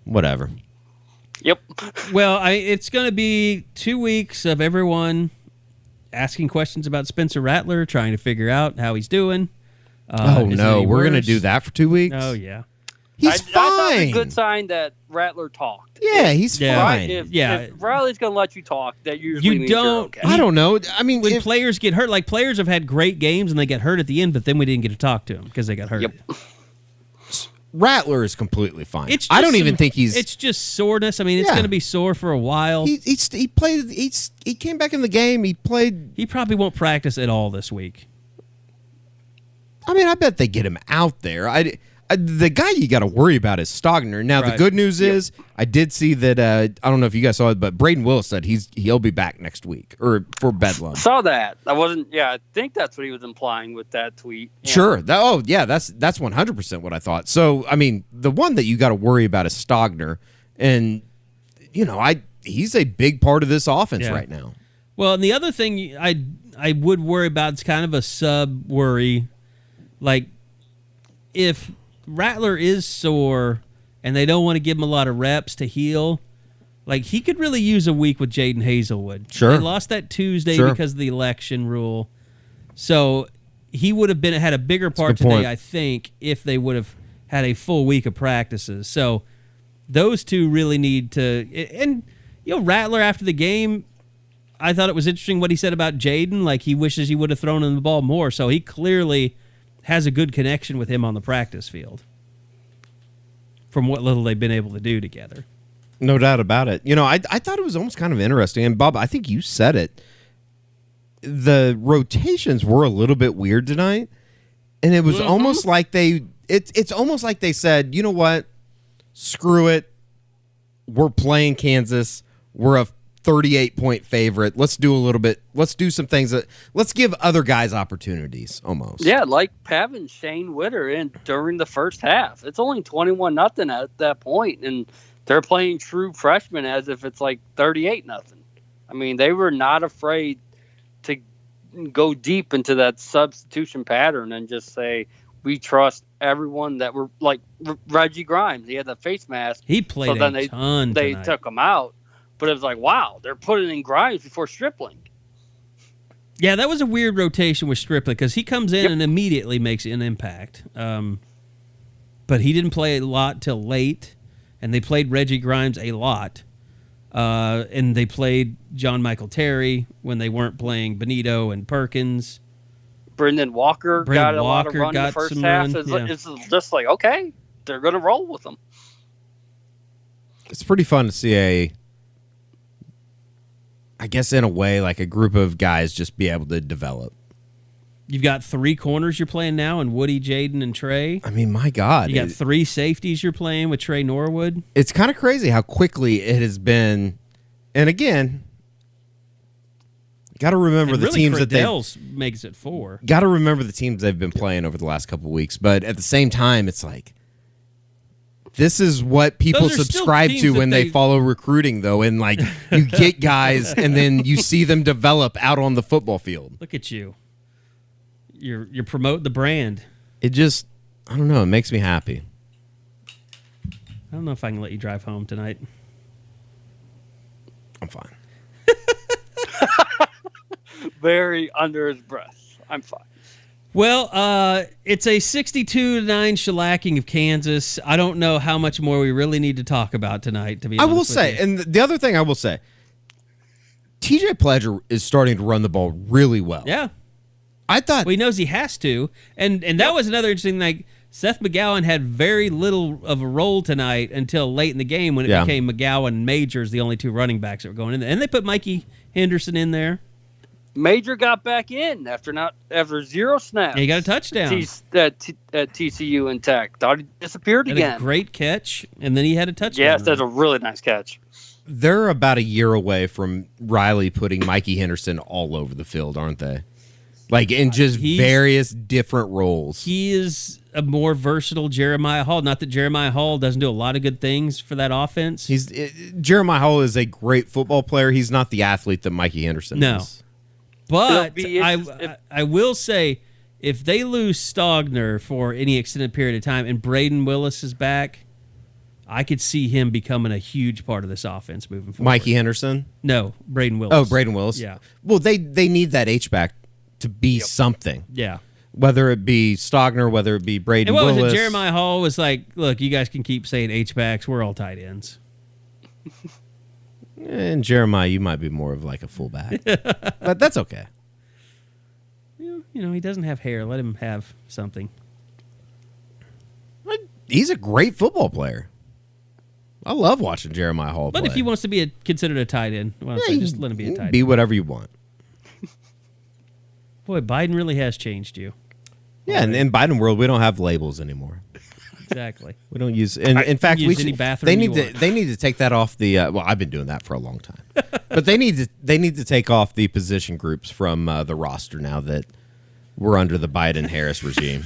whatever. Yep. Well, it's going to be 2 weeks of everyone asking questions about Spencer Rattler, trying to figure out how he's doing. Oh, is it no. any We're going to worse? do that for 2 weeks? Oh, yeah. He's I thought it was fine. a good sign that Rattler talked. Yeah, he's Yeah. fine. If Riley's going to let you talk, that usually You means you're don't- okay. I don't know. I mean, When if- players get hurt, like players have had great games and they get hurt at the end, but then we didn't get to talk to them because they got hurt. Yep. Rattler is completely fine. It's I just don't even some- think he's. It's just soreness. I mean, it's Yeah. going to be sore for a while. He played. He came back in the game. He played. He probably won't practice at all this week. I mean, I bet they get him out there. The guy you got to worry about is Stogner. Now, the Right. good news is I did see that. I don't know if you guys saw it, but Braden Willis said he'll be back next week or for Bedlam. Saw that. I wasn't. Yeah, I think that's what he was implying with that tweet. Yeah. Sure. That's 100% what I thought. So, I mean, the one that you got to worry about is Stogner, and he's a big part of this offense Yeah. right now. Well, and the other thing I would worry about is kind of a sub worry, like if Rattler is sore and they don't want to give him a lot of reps to heal, like he could really use a week with Jaden Hazelwood. Sure. They lost that Tuesday Sure. because of the election rule. So he would have had a bigger part good today, point. I think, if they would have had a full week of practices. So those two really need to, and Rattler after the game, I thought it was interesting what he said about Jaden. Like he wishes he would have thrown him the ball more. So he clearly has a good connection with him on the practice field from what little they've been able to do together. No doubt about it. I thought it was almost kind of interesting. And, Bob, I think you said it. The rotations were a little bit weird tonight. And it was almost like it's almost like they said, you know what? Screw it. We're playing Kansas. We're a 38-point favorite. Let's do some things let's give other guys opportunities almost. Yeah, like having Shane Witter in during the first half. It's only 21-0 at that point, and they're playing true freshmen as if it's like 38-0. I mean, they were not afraid to go deep into that substitution pattern and just say, we trust everyone that were like Reggie Grimes. He had the face mask. He played a ton They tonight. took him out. But it was like, wow, they're putting in Grimes before Stripling. Yeah, that was a weird rotation with Stripling because he comes in and immediately makes an impact. But he didn't play a lot till late, and they played Reggie Grimes a lot. And they played John Michael Terry when they weren't playing Benito and Perkins. Brendan Walker got a lot of run in the got first some half. run, It's just like, okay, they're going to roll with them. It's pretty fun to see I guess in a way, like a group of guys just be able to develop. You've got 3 corners you're playing now, and Woody, Jaden, and Trey. I mean, my God. You got 3 safeties you're playing with Trey Norwood. It's kind of crazy how quickly it has been. And again, got to remember And the really, teams that they Cordell's makes it 4. got to remember the teams they've been playing over the last couple of weeks. But at the same time, it's like this is what people Those are still subscribe teams to that when they follow recruiting, though. And like you get guys, and then you see them develop out on the football field. Look at you. You're promoting the brand. It just, I don't know. It makes me happy. I don't know if I can let you drive home tonight. I'm fine. Very under his breath. I'm fine. Well, it's a 62-9 shellacking of Kansas. I don't know how much more we really need to talk about tonight, to be honest I will with say, you. and the other thing I will say, TJ Pledger is starting to run the ball really well. Yeah. I thought... Well, he knows he has to. And that was another interesting thing. Seth McGowan had very little of a role tonight until late in the game when it became McGowan and Majors, the only two running backs that were going in there. And they put Mikey Henderson in there. Major got back in after 0 snaps. Yeah, he got a touchdown. At TCU and Tech. Thought he disappeared again. A great catch, and then he had a touchdown. Yes, that's a really nice catch. They're about a year away from Riley putting Mikey Henderson all over the field, aren't they? Like in just various different roles. He is a more versatile Jeremiah Hall. Not that Jeremiah Hall doesn't do a lot of good things for that offense. Jeremiah Hall is a great football player. He's not the athlete that Mikey Henderson is. But I will say, if they lose Stogner for any extended period of time and Braden Willis is back, I could see him becoming a huge part of this offense moving forward. Mikey Henderson? No, Braden Willis. Oh, Braden Willis? Yeah. Well, they need that H-back to be something. Yeah. Whether it be Stogner, whether it be Braden Willis. And what was it? Jeremiah Hall was like, look, you guys can keep saying H-backs. We're all tight ends. And Jeremiah, you might be more of like a fullback. But that's okay. You know, he doesn't have hair. Let him have something. He's a great football player. I love watching Jeremiah Hall play. But if he wants to be considered a tight end, just let him be a tight end. Be whatever you want. Boy, Biden really has changed you. Yeah, and in Biden world, we don't have labels anymore. Exactly. We don't use. And in fact, use any bathroom they need to take that off the. Well, I've been doing that for a long time, but they need to take off the position groups from the roster now that we're under the Biden-Harris regime.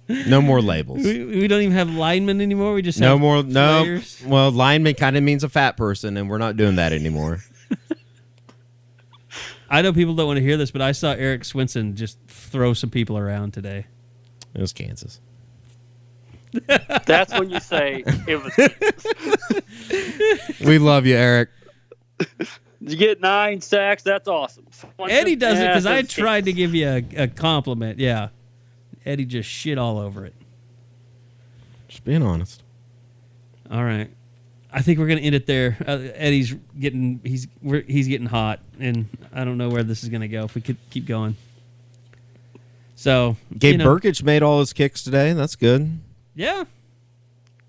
No more labels. We don't even have linemen anymore. We just no have more. players. No. Well, lineman kind of means a fat person, and we're not doing that anymore. I know people don't want to hear this, but I saw Eric Swinson just throw some people around today. It was Kansas. That's when you say it was. We love you, Eric. You get 9 sacks. That's awesome. Eddie does it because I tried to give you a compliment. Yeah. Eddie just shit all over it. Just being honest. All right. I think we're going to end it there. Eddie's getting he's getting hot, and I don't know where this is going to go if we could keep going. So Gabe Burkich made all his kicks today. That's good. Yeah,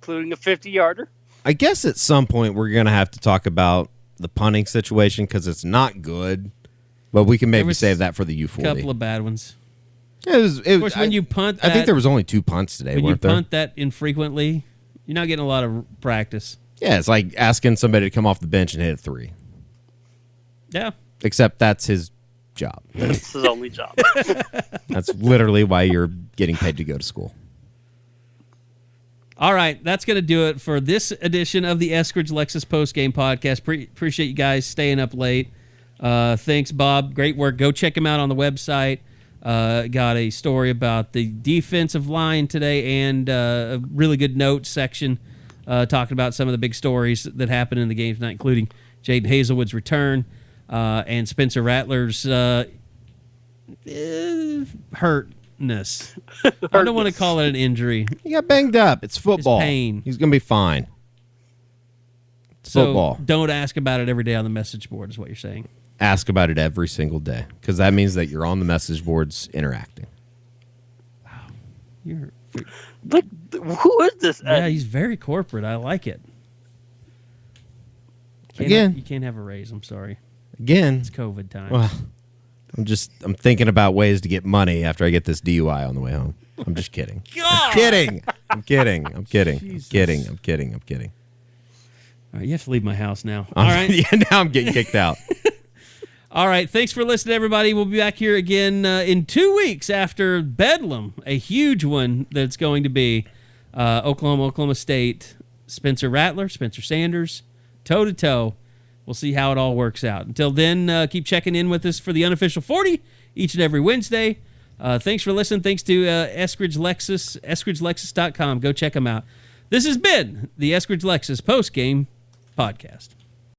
including a 50-yarder. I guess at some point we're going to have to talk about the punting situation because it's not good, but we can maybe save that for the U40. A couple of bad ones. Of course, when you punt, I think there was only 2 punts today. When weren't you there? punt that infrequently, you're not getting a lot of practice. Yeah, it's like asking somebody to come off the bench and hit a 3. Yeah, except that's his job. That's his only job. That's literally why you're getting paid to go to school. All right, that's going to do it for this edition of the Eskridge Lexus Postgame Podcast. Appreciate you guys staying up late. Thanks, Bob. Great work. Go check him out on the website. Got a story about the defensive line today and a really good notes section talking about some of the big stories that happened in the game tonight, including Jaden Hazelwood's return and Spencer Rattler's hurtness. I don't want to call it an injury. He got banged up. It's football. It's pain. He's going to be fine. It's so football. Don't ask about it every day on the message board is what you're saying. Ask about it every single day because that means that you're on the message boards interacting. Wow. You're... Like, who is this? Yeah, he's very corporate. I like it. You can't have a raise. I'm sorry. Again. It's COVID time. Well, I'm thinking about ways to get money after I get this DUI on the way home. I'm just kidding. I'm kidding. I'm kidding. I'm kidding. I'm kidding. I'm kidding. I'm kidding. All right, you have to leave my house now. All right. Yeah, now I'm getting kicked out. All right. Thanks for listening, everybody. We'll be back here again in 2 weeks after Bedlam, a huge one that's going to be Oklahoma State, Spencer Rattler, Spencer Sanders, toe-to-toe. We'll see how it all works out. Until then, keep checking in with us for the Unofficial 40 each and every Wednesday. Thanks for listening. Thanks to Eskridge Lexus, eskridgelexus.com. Go check them out. This has been the Eskridge Lexus Postgame Podcast.